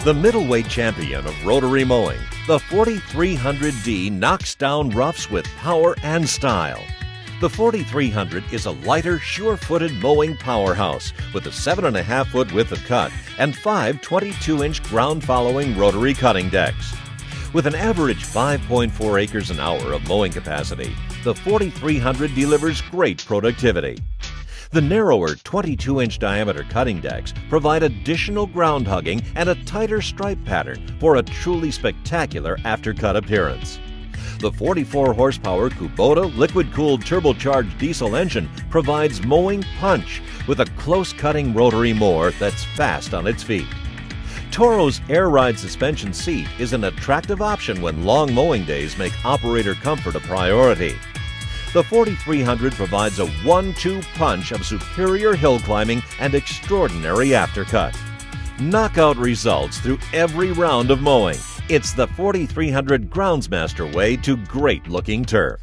The middleweight champion of rotary mowing, the 4300D knocks down roughs with power and style. The 4300 is a lighter, sure-footed mowing powerhouse with a 7.5-foot width of cut and 5 22-inch ground-following rotary cutting decks. With an average 5.4 acres an hour of mowing capacity, the 4300 delivers great productivity. The narrower 22-inch diameter cutting decks provide additional ground hugging and a tighter stripe pattern for a truly spectacular after-cut appearance. The 44-horsepower Kubota liquid-cooled turbocharged diesel engine provides mowing punch with a close-cutting rotary mower that's fast on its feet. Toro's air ride suspension seat is an attractive option when long mowing days make operator comfort a priority. The 4300 provides a 1-2 punch of superior hill climbing and extraordinary aftercut. Knockout results through every round of mowing. It's the 4300 Groundsmaster way to great-looking turf.